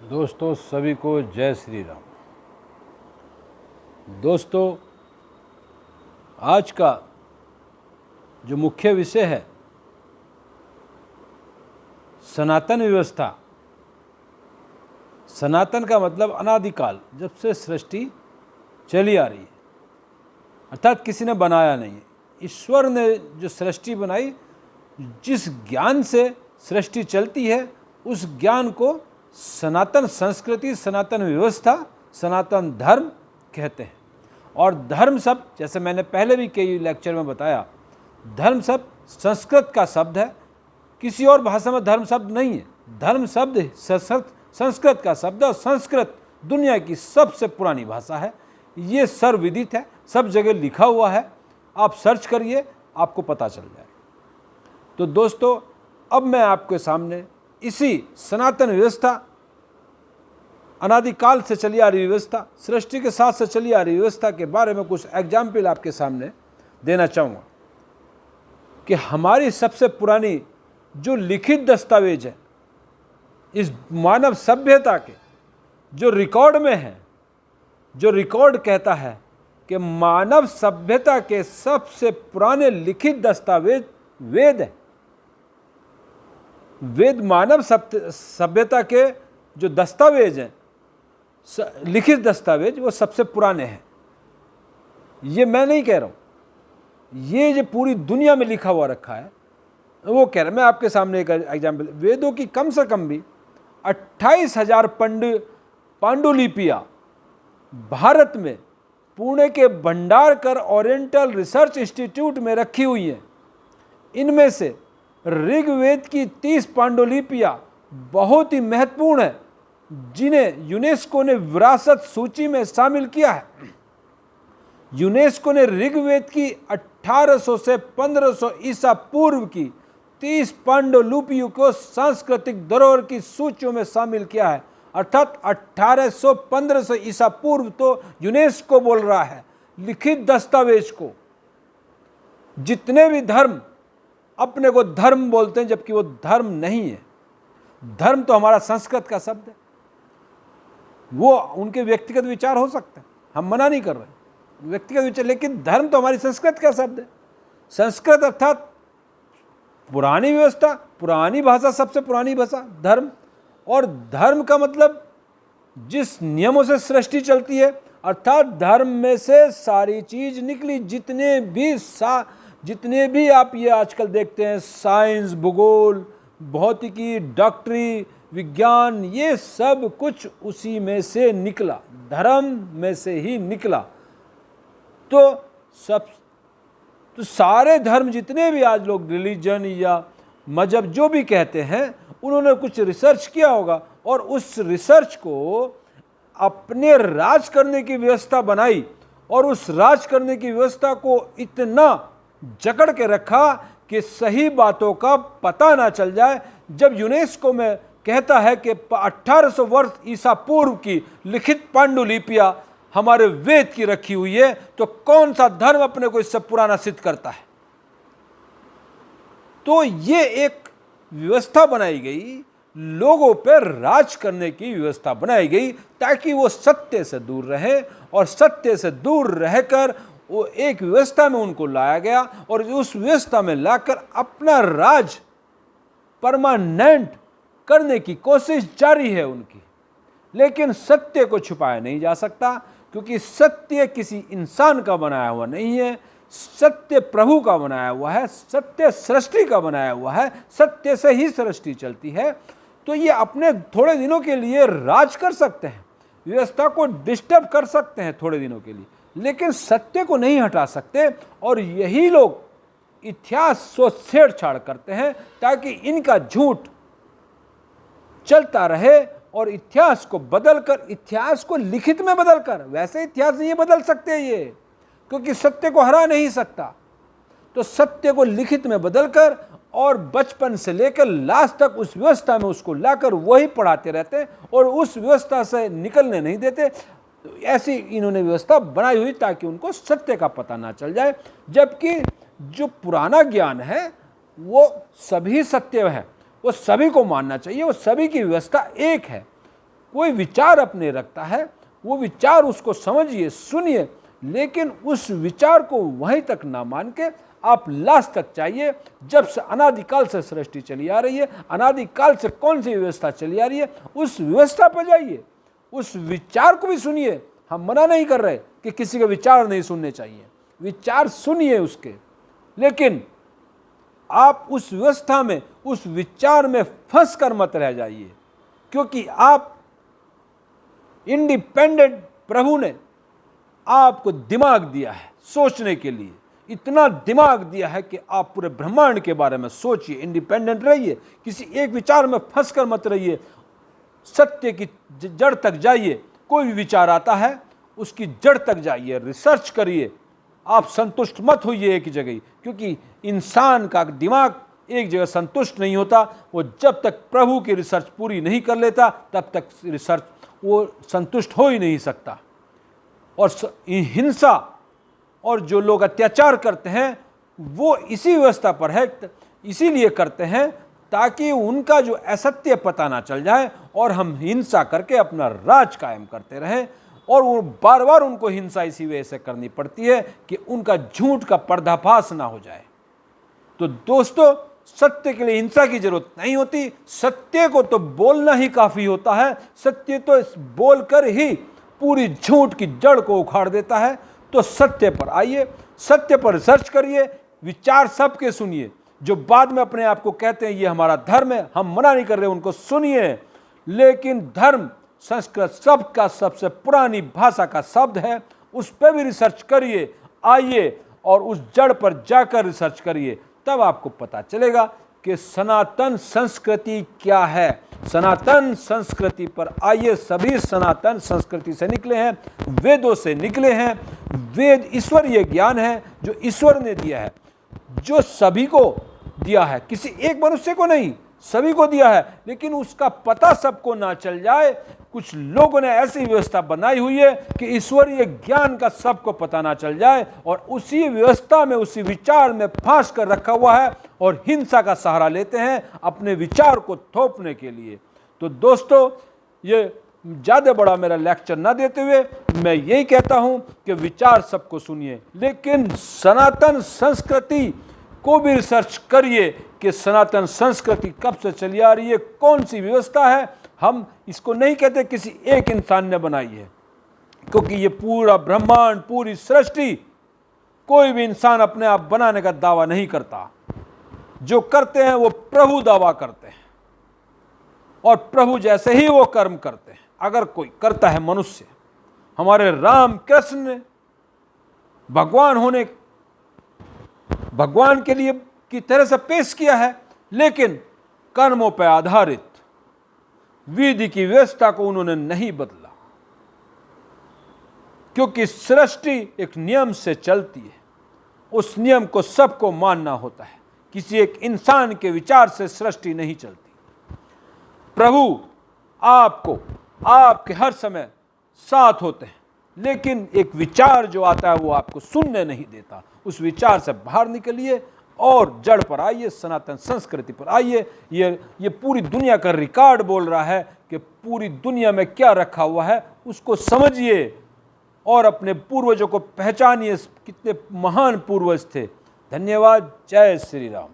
दोस्तों सभी को जय श्री राम। दोस्तों आज का जो मुख्य विषय है सनातन व्यवस्था। सनातन का मतलब अनादिकाल, जब से सृष्टि चली आ रही है, अर्थात किसी ने बनाया नहीं है। ईश्वर ने जो सृष्टि बनाई, जिस ज्ञान से सृष्टि चलती है उस ज्ञान को सनातन संस्कृति, सनातन व्यवस्था, सनातन धर्म कहते हैं। और धर्म शब्द, जैसे मैंने पहले भी कई लेक्चर में बताया, धर्म शब्द संस्कृत का शब्द है, किसी और भाषा में धर्म शब्द नहीं है। धर्म शब्द संस्कृत का शब्द है। संस्कृत दुनिया की सबसे पुरानी भाषा है। ये सर्वविदित है, सब जगह लिखा हुआ है, आप सर्च करिए आपको पता चल जाए। तो दोस्तों अब मैं आपके सामने इसी सनातन व्यवस्था, अनादिकाल से चली आ रही व्यवस्था, सृष्टि के साथ से चली आ रही व्यवस्था के बारे में कुछ एग्जाम्पल आपके सामने देना चाहूँगा कि हमारी सबसे पुरानी जो लिखित दस्तावेज है इस मानव सभ्यता के, जो रिकॉर्ड में है, जो रिकॉर्ड कहता है कि मानव सभ्यता के सबसे पुराने लिखित दस्तावेज वेद है। वेद मानव सभ्यता के जो दस्तावेज हैं, लिखित दस्तावेज, वो सबसे पुराने हैं। ये मैं नहीं कह रहा हूँ, ये जो पूरी दुनिया में लिखा हुआ रखा है वो कह रहा है। मैं आपके सामने एक एग्जाम्पल, वेदों की कम से कम भी 28,000 पांडुलिपियाँ भारत में पुणे के भंडारकर ओरिएंटल रिसर्च इंस्टीट्यूट में रखी हुई हैं। इनमें से ऋग्वेद की 30 पांडुलिपियाँ बहुत ही महत्वपूर्ण है, जिन्हें यूनेस्को ने विरासत सूची में शामिल किया है। यूनेस्को ने ऋग्वेद की 1800 से 1500 ईसा पूर्व की 30 पांडुलिपियों को सांस्कृतिक धरोहर की सूचियों में शामिल किया है। अर्थात 1800-1500 ईसा पूर्व तो यूनेस्को बोल रहा है। लिखित दस्तावेज को, जितने भी धर्म अपने को धर्म बोलते हैं जबकि वो धर्म नहीं है। धर्म तो हमारा संस्कृत का शब्द है, वो उनके व्यक्तिगत विचार हो सकते हैं, हम मना नहीं कर रहे व्यक्तिगत विचार, लेकिन धर्म तो हमारी संस्कृत का शब्द है। संस्कृत अर्थात पुरानी व्यवस्था, पुरानी भाषा, सबसे पुरानी भाषा धर्म। और धर्म का मतलब जिस नियमों से सृष्टि चलती है, अर्थात धर्म में से सारी चीज निकली। जितने भी आप ये आजकल देखते हैं, साइंस, भूगोल, भौतिकी, डॉक्टरी, विज्ञान, ये सब कुछ उसी में से निकला, धर्म में से ही निकला। तो सारे धर्म, जितने भी आज लोग रिलीजन या मजहब जो भी कहते हैं, उन्होंने कुछ रिसर्च किया होगा और उस रिसर्च को अपने राज करने की व्यवस्था बनाई और उस राज करने की व्यवस्था को इतना जकड़ के रखा कि सही बातों का पता ना चल जाए। जब यूनेस्को में कहता है कि 1800 वर्ष ईसा पूर्व की लिखित पांडुलिपियां हमारे वेद की रखी हुई है, तो कौन सा धर्म अपने को इससे पुराना सिद्ध करता है? तो ये एक व्यवस्था बनाई गई, लोगों पर राज करने की व्यवस्था बनाई गई, ताकि वो सत्य से दूर रहे, और सत्य से दूर रहकर वो एक व्यवस्था में उनको लाया गया और उस व्यवस्था में लाकर अपना राज परमानेंट करने की कोशिश जारी है उनकी। लेकिन सत्य को छुपाया नहीं जा सकता, क्योंकि सत्य किसी इंसान का बनाया हुआ नहीं है, सत्य प्रभु का बनाया हुआ है, सत्य सृष्टि का बनाया हुआ है, सत्य से ही सृष्टि चलती है। तो ये अपने थोड़े दिनों के लिए राज कर सकते हैं, व्यवस्था को डिस्टर्ब कर सकते हैं थोड़े दिनों के लिए, लेकिन सत्य को नहीं हटा सकते। और यही लोग इतिहास से छेड़छाड़ करते हैं ताकि इनका झूठ चलता रहे और इतिहास को बदलकर, इतिहास को लिखित में बदलकर, वैसे इतिहास नहीं बदल सकते ये, क्योंकि सत्य को हरा नहीं सकता। तो सत्य को लिखित में बदलकर और बचपन से लेकर लास्ट तक उस व्यवस्था में उसको लाकर वही पढ़ाते रहते हैं और उस व्यवस्था से निकलने नहीं देते। तो ऐसी इन्होंने व्यवस्था बनाई हुई ताकि उनको सत्य का पता ना चल जाए, जबकि जो पुराना ज्ञान है वो सभी सत्य है, वो सभी को मानना चाहिए, वो सभी की व्यवस्था एक है। कोई विचार अपने रखता है, वो विचार उसको समझिए, सुनिए, लेकिन उस विचार को वहीं तक ना मान के आप लास्ट तक चाहिए। जब से अनादिकाल से सृष्टि चली आ रही है, अनादिकाल से कौन सी व्यवस्था चली आ रही है, उस व्यवस्था पर जाइए, उस विचार को भी सुनिए। हम मना नहीं कर रहे कि किसी के विचार नहीं सुनने चाहिए, विचार सुनिए उसके, लेकिन आप उस व्यवस्था में, उस विचार में फंस कर मत रह जाइए, क्योंकि आप इंडिपेंडेंट, प्रभु ने आपको दिमाग दिया है सोचने के लिए, इतना दिमाग दिया है कि आप पूरे ब्रह्मांड के बारे में सोचिए, इंडिपेंडेंट रहिए, किसी एक विचार में फंस कर मत रहिए, सत्य की जड़ तक जाइए। कोई भी विचार आता है उसकी जड़ तक जाइए, रिसर्च करिए, आप संतुष्ट मत होइए एक ही जगह, क्योंकि इंसान का दिमाग एक जगह संतुष्ट नहीं होता। वो जब तक प्रभु की रिसर्च पूरी नहीं कर लेता तब तक रिसर्च वो संतुष्ट हो ही नहीं सकता। और हिंसा और जो लोग अत्याचार करते हैं वो इसी व्यवस्था पर है, इसीलिए करते हैं ताकि उनका जो असत्य पता ना चल जाए और हम हिंसा करके अपना राज कायम करते रहें। और वो बार बार उनको हिंसा इसी वजह से करनी पड़ती है कि उनका झूठ का पर्दाफाश ना हो जाए। तो दोस्तों, सत्य के लिए हिंसा की जरूरत नहीं होती, सत्य को तो बोलना ही काफी होता है। सत्य तो बोलकर ही पूरी झूठ की जड़ को उखाड़ देता है। तो सत्य पर आइए, सत्य पर रिसर्च करिए, विचार सबके सुनिए। जो बाद में अपने आप को कहते हैं ये हमारा धर्म है, हम मना नहीं कर रहे, उनको सुनिए, लेकिन धर्म संस्कृत शब्द का सबसे पुरानी भाषा का शब्द है, उस पर भी रिसर्च करिए। आइए और उस जड़ पर जाकर रिसर्च करिए, तब आपको पता चलेगा कि सनातन संस्कृति क्या है। सनातन संस्कृति पर आइए, सभी सनातन संस्कृति से निकले हैं, वेदों से निकले हैं। वेद ईश्वरीय ज्ञान है जो ईश्वर ने दिया है, जो सभी को दिया है, किसी एक मनुष्य को नहीं, सभी को दिया है। लेकिन उसका पता सबको ना चल जाए, कुछ लोगों ने ऐसी व्यवस्था बनाई हुई है कि ईश्वरीय ज्ञान का सबको पता ना चल जाए, और उसी व्यवस्था में, उसी विचार में फांस कर रखा हुआ है और हिंसा का सहारा लेते हैं अपने विचार को थोपने के लिए। तो दोस्तों, ये ज़्यादा बड़ा मेरा लेक्चर ना देते हुए मैं यही कहता हूं कि विचार सबको सुनिए, लेकिन सनातन संस्कृति को भी रिसर्च करिए कि सनातन संस्कृति कब से चली आ रही है, कौन सी व्यवस्था है। हम इसको नहीं कहते किसी एक इंसान ने बनाई है, क्योंकि ये पूरा ब्रह्मांड, पूरी सृष्टि, कोई भी इंसान अपने आप बनाने का दावा नहीं करता। जो करते हैं वो प्रभु दावा करते हैं, और प्रभु जैसे ही वो कर्म करते हैं। अगर कोई करता है मनुष्य, हमारे राम कृष्ण ने भगवान के लिए की तरह से पेश किया है, लेकिन कर्मों पर आधारित विधि की व्यवस्था को उन्होंने नहीं बदला, क्योंकि सृष्टि एक नियम से चलती है, उस नियम को सबको मानना होता है। किसी एक इंसान के विचार से सृष्टि नहीं चलती। प्रभु आपको, आपके हर समय साथ होते हैं, लेकिन एक विचार जो आता है वो आपको सुनने नहीं देता। उस विचार से बाहर निकलिए और जड़ पर आइए, सनातन संस्कृति पर आइए। ये पूरी दुनिया का रिकॉर्ड बोल रहा है कि पूरी दुनिया में क्या रखा हुआ है, उसको समझिए और अपने पूर्वजों को पहचानिए, कितने महान पूर्वज थे। धन्यवाद। जय श्री राम।